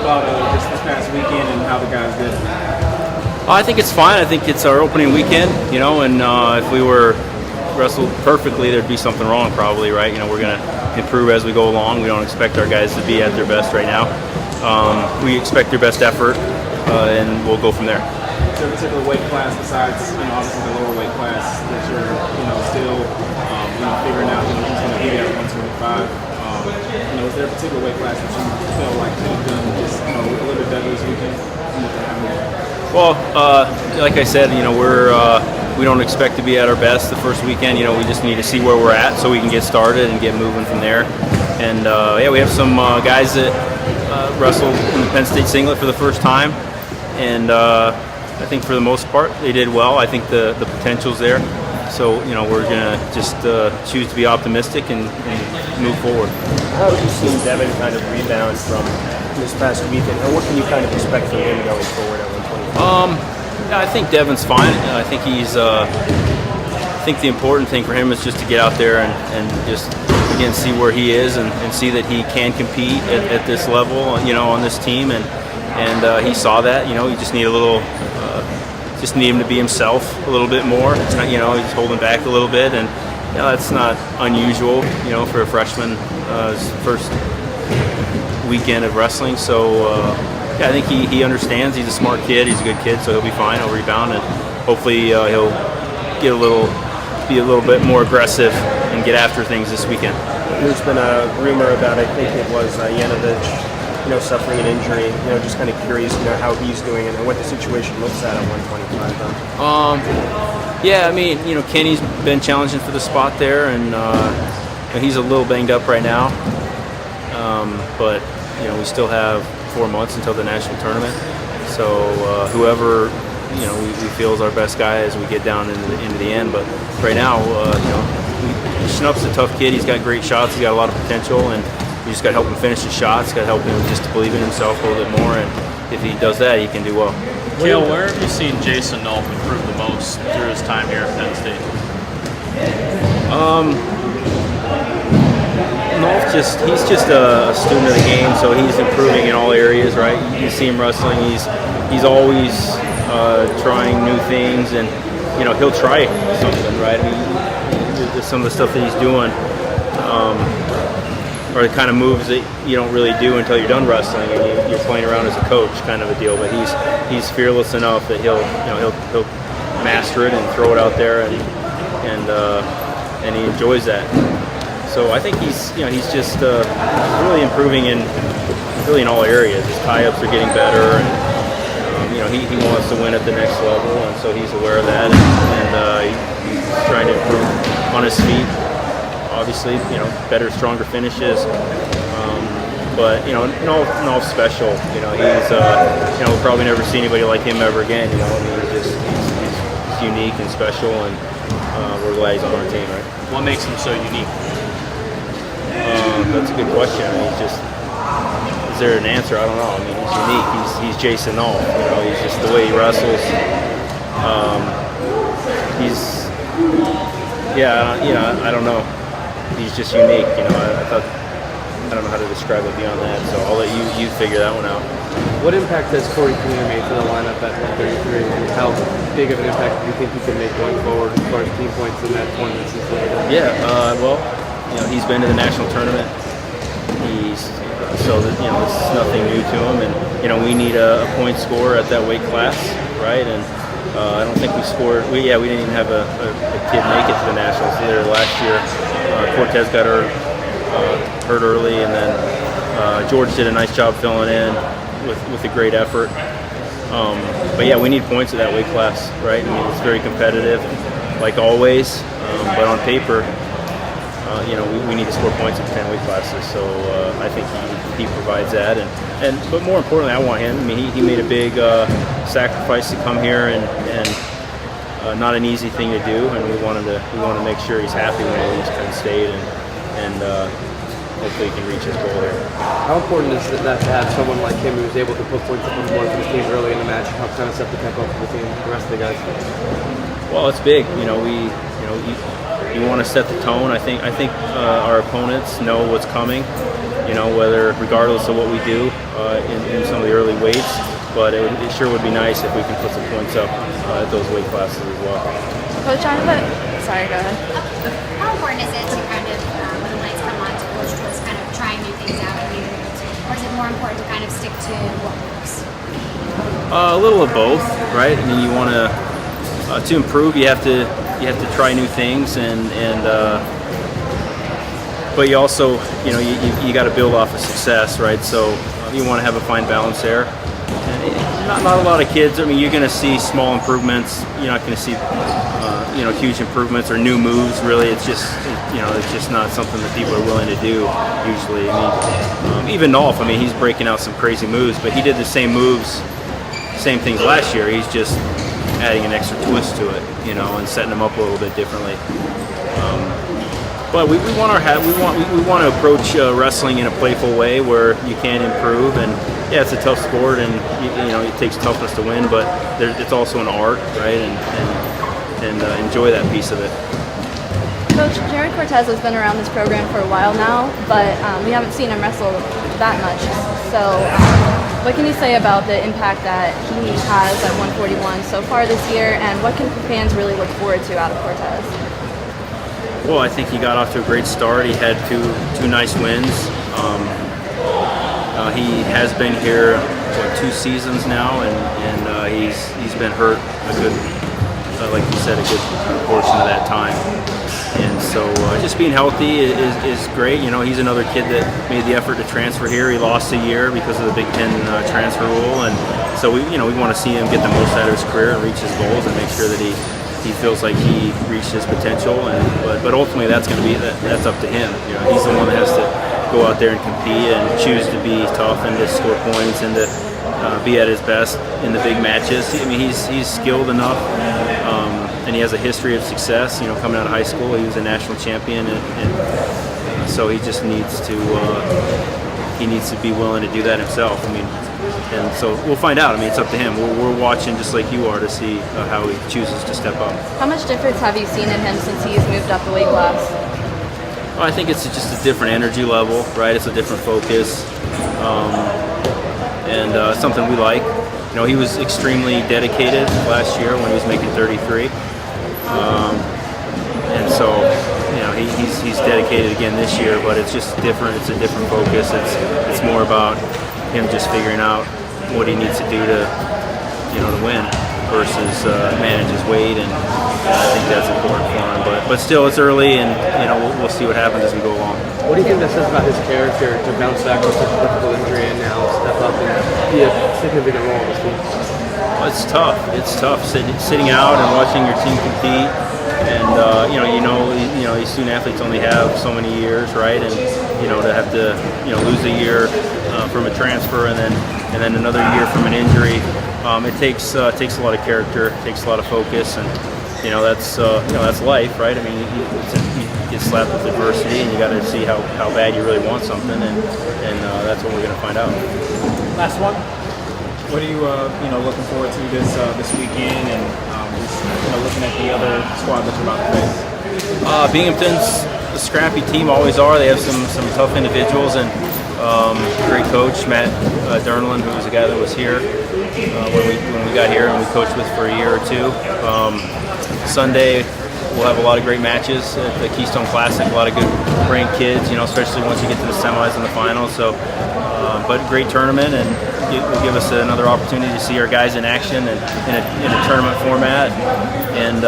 about just this past weekend and how the guys did? I think it's fine. I think it's our opening weekend, and if we were wrestled perfectly, there'd be something wrong probably, right? We're going to improve as we go along. We don't expect our guys to be at their best right now. We expect their best effort, and we'll go from there. Is there a particular weight class besides, obviously the lower weight class that you're, still, figuring out, who's going to be at 125? Is there a particular weight class that you feel like could have done just, a little bit better this weekend? Well, like I said, we don't expect to be at our best the first weekend. We just need to see where we're at so we can get started and get moving from there. And we have some guys that wrestled in the Penn State singlet for the first time, and I think for the most part they did well. I think the potential's there. So we're gonna just choose to be optimistic and move forward. How have you seen Devin kind of rebound from this past weekend, and what can you kind of expect from him going forward at 125? I think Devin's fine. I think he's. I think the important thing for him is just to get out there and just again see where he is and see that he can compete at this level, on this team, and he saw that. You just need a little. Just need him to be himself a little bit more. It's not, he's holding back a little bit, and that's not unusual, for a freshman his first weekend of wrestling. So I think he understands. He's a smart kid. He's a good kid, so he'll be fine. He'll rebound, and hopefully he'll be a little bit more aggressive and get after things this weekend. There's been a rumor about, I think it was Yanovich, suffering an injury. Just kind of curious, how he's doing and what the situation looks at 125. Kenny's been challenging for the spot there, and he's a little banged up right now. But we still have 4 months until the national tournament. So whoever we feel is our best guy as we get down into the end. But right now, Schnupp's a tough kid. He's got great shots. He's got a lot of potential, and we just got to help him finish his shots. Got to help him just to believe in himself a little bit more, and if he does that, he can do well. Cael, where have you seen Jason Nolf improve the most through his time here at Penn State? Nolf he's just a student of the game, so he's improving in all areas, right? You see him wrestling. He's always trying new things, and he'll try something, right? Some of the stuff that he's doing. Or the kind of moves that you don't really do until you're done wrestling and you're playing around as a coach, kind of a deal. But he's fearless enough that he'll master it and throw it out there, and he enjoys that. So I think he's just really improving in all areas. His tie-ups are getting better, and he wants to win at the next level, and so he's aware of that, and he's trying to improve on his feet. Obviously, better, stronger finishes. But Nolf's special. He's we'll probably never see anybody like him ever again. He's unique and special, and we're glad he's on our team, right? What makes him so unique? That's a good question. Is there an answer? I don't know. He's unique. He's Jason Nolf. He's just the way he wrestles. I don't know. He's just unique, I don't know how to describe it beyond that, so I'll let you figure that one out. What impact has Corey Cleaner made to the lineup at 133, and how big of an impact do you think he can make going forward as far as team points in that tournament since later? He's been to the national tournament. This is nothing new to him, and we need a point scorer at that weight class, right? And I don't think we scored. We didn't even have a kid make it to the nationals either last year. Cortez got hurt early, and then George did a nice job filling in with a great effort. We need points at that weight class, right? It's very competitive, like always. But on paper, we need to score points at 10 weight classes. So I think he provides that, but more importantly, I want him. He made a big sacrifice to come here, and not an easy thing to do. And we want to make sure he's happy when he leaves Penn State, and hopefully he can reach his goal here. How important is that to have someone like him who's able to put points up on the board for the team early in the match and help kind of set the tempo for the team, the rest of the guys? Well, it's big. You want to set the tone. I think our opponents know what's coming, whether regardless of what we do in some of the early weights. But it sure would be nice if we can put some points up at those weight classes as well. Coach, sorry, go ahead. How important is it to kind of, when the lights come on, to push towards kind of trying new things out and new moves? Or is it more important to kind of stick to what works? A little of both, right? I mean, you want to improve. You have to try new things, but you also you got to build off of success, right? So you want to have a fine balance there. And not a lot of kids. I mean, you're going to see small improvements. You're not going to see huge improvements or new moves. Really, it's just not something that people are willing to do usually. I mean, even Nolf. I mean, he's breaking out some crazy moves, but he did the same moves, same things last year. He's just adding an extra twist to it, and setting them up a little bit differently. But we want to approach wrestling in a playful way where you can improve. And yeah, it's a tough sport, and it takes toughness to win. But it's also an art, right? And enjoy that piece of it. Coach, Jared Cortez has been around this program for a while now, but we haven't seen him wrestle that much. So what can you say about the impact that he has at 141 so far this year, and what can fans really look forward to out of Cortez? Well, I think he got off to a great start. He had two nice wins. He has been here 2 seasons now, and he's been hurt a good, like you said, a good portion of that time. And so just being healthy is great. He's another kid that made the effort to transfer here. He lost a year because of the Big Ten transfer rule, and so we want to see him get the most out of his career and reach his goals and make sure that he feels like he reached his potential. But ultimately that's up to him. He's the one that has to go out there and compete and choose to be tough and to score points and to be at his best in the big matches. I mean, he's skilled enough. And he has a history of success, coming out of high school. He was a national champion, and so he just needs to be willing to do that himself. I mean, and so we'll find out. I mean, it's up to him. We're watching just like you are to see how he chooses to step up. How much difference have you seen in him since he's moved up the weight class? Well, I think it's just a different energy level, right? It's a different focus, and something we like. He was extremely dedicated last year when he was making 33. And so, he's dedicated again this year, but it's just different. It's a different focus. It's more about him just figuring out what he needs to do to win versus manage his weight, and I think that's important for him. But still, it's early, and we'll see what happens as we go along. What do you think that says about his character to bounce back from such a difficult injury and now step up and be a significant role in this team? Well, it's tough. It's tough sitting out and watching your team compete, and these student athletes only have so many years, right? And to have to lose a year from a transfer and then another year from an injury, it takes a lot of character, it takes a lot of focus, and that's life, right? I mean, you get slapped with adversity, and you got to see how bad you really want something, and that's what we're going to find out. Last one. What are you looking forward to this weekend, and just, looking at the other squad that you're about to face? Binghamton's a scrappy team, always are. They have some tough individuals, and great coach Matt Durnland, who was a guy that was here when we got here and we coached with for a year or two. Sunday we'll have a lot of great matches at the Keystone Classic. A lot of good ranked kids, especially once you get to the semis and the finals. So, but great tournament, and it will give us another opportunity to see our guys in action and in a tournament format. And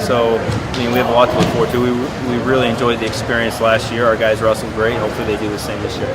so, we have a lot to look forward to. We really enjoyed the experience last year. Our guys wrestled great. Hopefully they do the same this year.